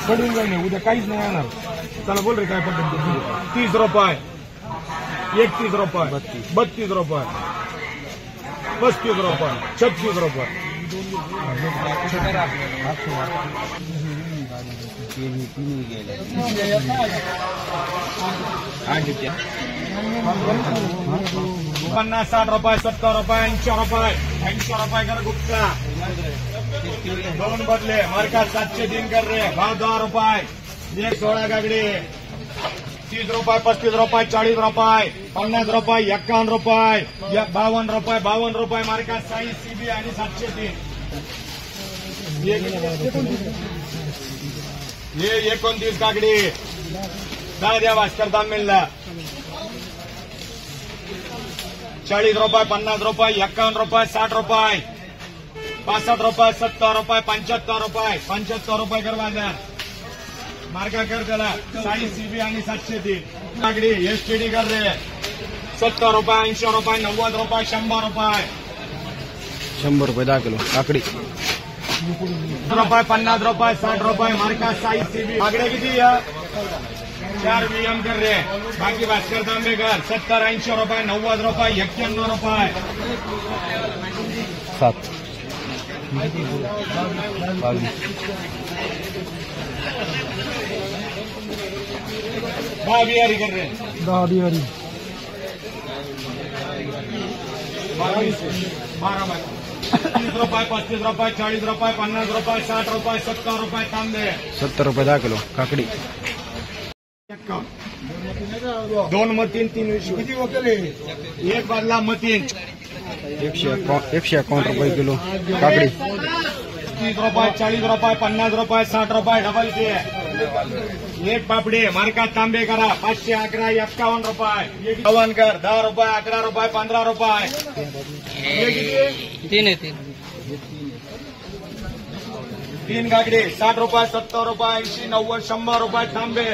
पडून जाईल उद्या काहीच नाही येणार. चला बोल रे काय पडलं. 30 रुपये 31 रुपये 32 रुपये 35 रुपये 36 रुपये. पन्नास 60 रुपये 70 रुपये 80 रुपये 80 रुपये कर गुप्ता. दोन बदले मार्का 703 कर रे. भाव 10 रुपये. 16 गागडी 30 रुपये 35 रुपये 40 रुपये 50 रुपये 51 रुपये 52 रुपये 52 रुपये मार्का साई सीबी आणि 703. ये 29 काकडी 10 द्या भास्कर दाम मिळला. 40 रुपये 50 रुपये 51 रुपये 60 रुपये 65 रुपये 70 रुपये 75 रुपये 75 रुपये कर बाजार. मार्का कर त्याला साई सीबी आणि 703 काकडी एसटीडी कर रे. 70 रुपये 80 रुपये 90 रुपये 100 रुपये 100 रुपये 10 किलो काकडी. रुपये 50 रुपये 60 रुपये मार्का साई सीबी. आगडे किती 4 VM कर रे. बाकी भास्कर तांबेकर 70 80 रुपये 90 रुपये 91 रुपये 7 10 बिहारी कर रे. 10 बिहारी 12 30 रुपये 35 रुपये 40 रुपये 50 रुपये 60 रुपये 70 रुपये तांबे. 70 रुपये 10 किलो काकडी. 2 मतीन 3 विषय किती वकले. एक बदला मतीन 151 रुपये किलो काकडी. 30 रुपये 40 रुपये 50 रुपये 60 रुपये डबल के. एक पापडी मार्का तांबे करा 511 51 रुपये. 51 कर 10 रुपये 11 रुपये 15 रुपये. 3 गागडी 60 रुपये 70 रुपये 80 90 100 रुपये तांबे.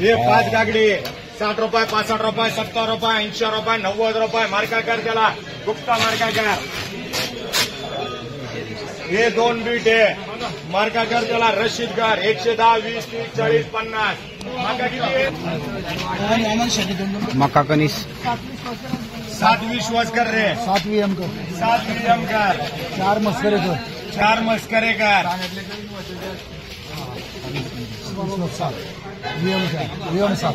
हे 5 गागडी 60 रुपये 65 रुपये 70 रुपये 80 रुपये 90 रुपये मार्का कर त्याला गुप्ता मार्का कर. हे 2 बीट आहे मार्का कर त्याला रशीद कर. 110 20 30 40 50 मार्का किती. मका कणीस 7 विश्वास कर रे. 7 VM कर. 7 VM कर. 4 मस्करे कर. 4 मस्करे कर. VM 7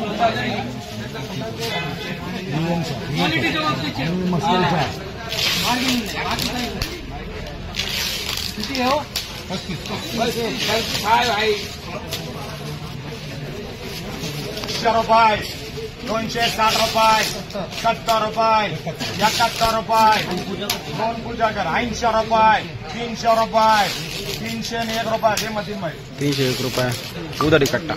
मस्करे 4 किती आहे हो. 100 रुपये 260 रुपये 70 रुपये 71 रुपये 2 पूजा कर. 80 रुपये 300 रुपये 301 रुपये. दे मतीन भाई 301 रुपये उधारी कट्टा.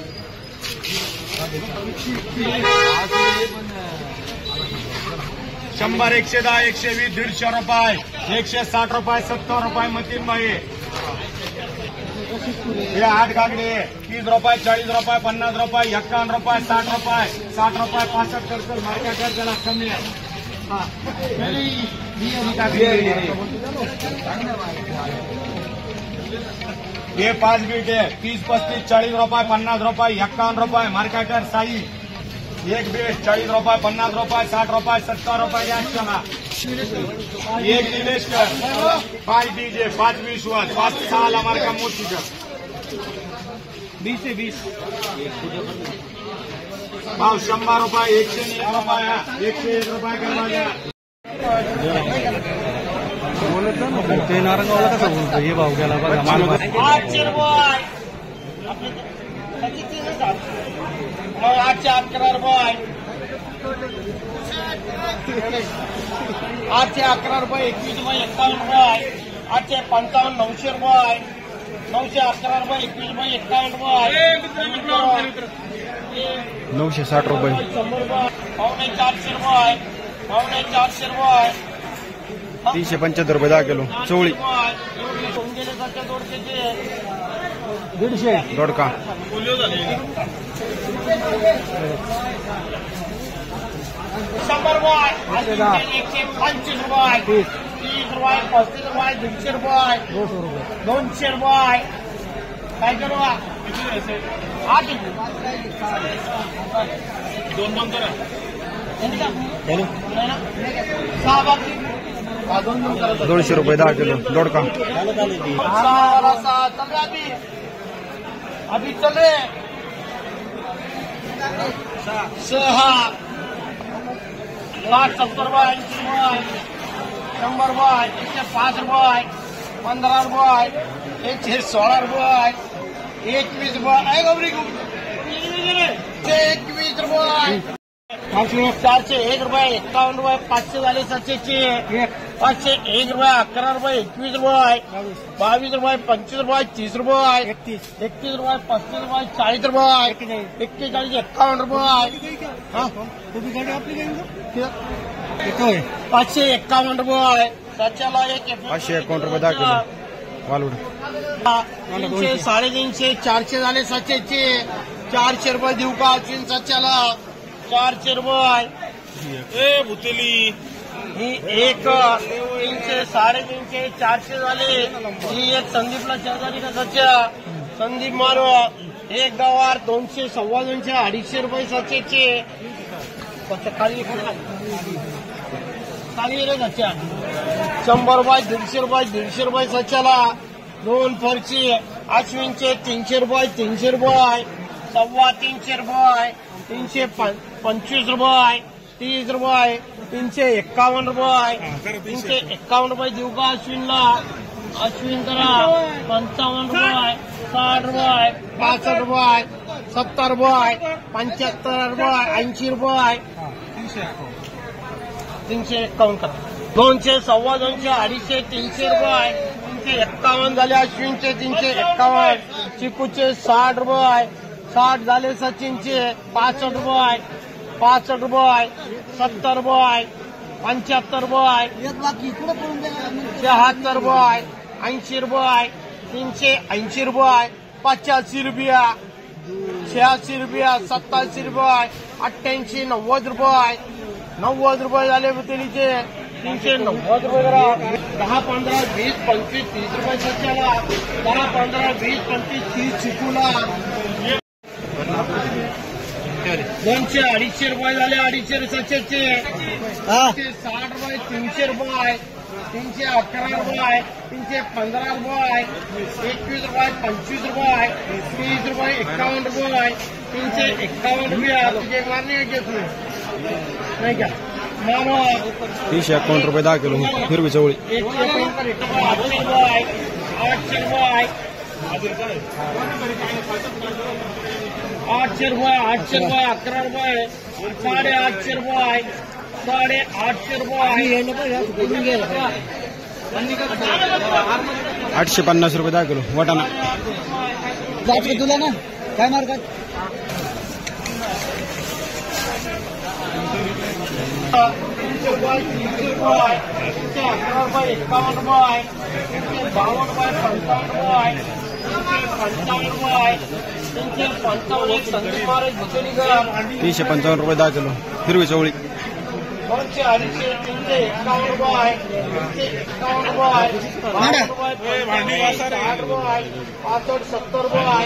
100 110 120 150 रुपये 160 रुपये 70 रुपये मतीन भाई. हे 8 गागडे 30 रुपये 40 रुपये 50 रुपये 51 रुपये 60 रुपये 60 रुपये 65 कर मार्का कर त्याला कमी आहे. हे 5 बीट आहे 30 35 40 रुपये 50 रुपये 51 रुपये मार्का कर साई. 1 बीट 40 रुपये 50 रुपये 60 रुपये 70 रुपये चला. 1 निलेश कर 5 डीजे 5 विश्वास 5 6 मार्का मोठी कर. 20 से 20 भाव 100 रुपये 101 रुपये 101 रुपये करवा द्या. ते नारंगावला कसं बोलतो हे भाव गेला बघा. 800 रुपये 811 रुपये 811 रुपये 21 रुपये 51 रुपये 855 900 रुपये 911 रुपये 21 रुपये 51 रुपये 960 रुपये 400 रुपये 400 रुपये 375 रुपये 10 किलो चवळी. 150 दोडका 800 100 रुपये 125 रुपये 30 रुपये 35 रुपये 200 रुपये 200 रुपये काय करू 8 दोन करा 200 रुपये 10 किलो दोडका अभी चल रहे 6 70 रुपये 80 रुपये 100 रुपये 105 रुपये 15 रुपये 16 रुपये 21 रुपये 21 रुपये 401 रुपये 51 रुपये 500 झाले 700 501 रुपये 11 रुपये 21 रुपये 22 रुपये 25 रुपये 30 रुपये 31 रुपये 35 रुपये 40 रुपये 41 51 रुपये 551 रुपये 551 रुपये 10 किलो वालूड 300 350 400 झाले 700 400 रुपये देऊ का 700ला 400 रुपये भुतेली ही एक 300 350 400 झाले ही एक संदीपला शेजारी का सच्चा संदीप मारो एक गवार 200 250 250 रुपये 700 खाली रे सच्चा 100 रुपये 150 रुपये 150 रुपये 700ला 2 फरची अश्विनचे 300 रुपये 300 रुपये 350 रुपये 325 रुपये 30 रुपये 351 रुपये 351 रुपये देऊ का अश्विनला अश्विन करा 55 रुपये 60 रुपये 65 रुपये 70 रुपये 75 रुपये 80 रुपये 351 करा 200 250 250 300 रुपये 351 झाले अश्विनचे 351 चिकूचे 60 रुपये 60 झाले सचिनचे 65 रुपये 65 रुपये 70 रुपये 75 रुपये 76 रुपये 80 रुपये 380 रुपये 85 रुपया 86 रुपया 87 रुपये 88 90 रुपये 90 रुपये झाले बुतेलीचे 390 रुपये करा 10 15 20 25 30 रुपये सच्चाला 10 15 20 25 30 चिकूला 200 250 रुपये झाले 250 700 360 रुपये 300 रुपये 311 रुपये 315 रुपये 21 रुपये 25 रुपये 30 रुपये 51 रुपये 351 रुपया तुझे मारने घेत नाही का मानो 351 रुपये 10 किलो हिरवी चवळी 800 रुपये 800 रुपये 800 रुपये 11 रुपये 850 रुपये 850 रुपये 850 रुपये 10 किलो वाटाणा तुला ना काय मार्गात 300 रुपये 300 रुपये 11 रुपये 51 रुपये 52 रुपये 55 रुपये 55 रुपये 355 एक संदीप महाराज भुतेलीकर 355 रुपये 10 किलो हिरवी चवळी 200 250 351 रुपये 351 रुपये 60 रुपये 70 रुपये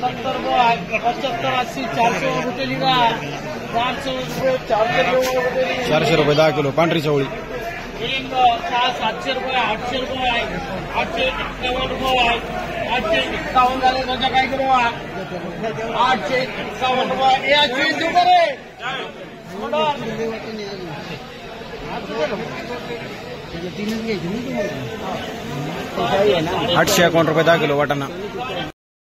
70 रुपये 75 80 400 भुतेलीकर 400 रुपये 400 रुपये 10 किलो पांढरी चवळी 700 रुपये 800 रुपये 851 रुपये 851 झाले त्याच्या काय करू 851 रुपये हे अश्विन तू करे 851 रुपये 10 किलो वाटाणा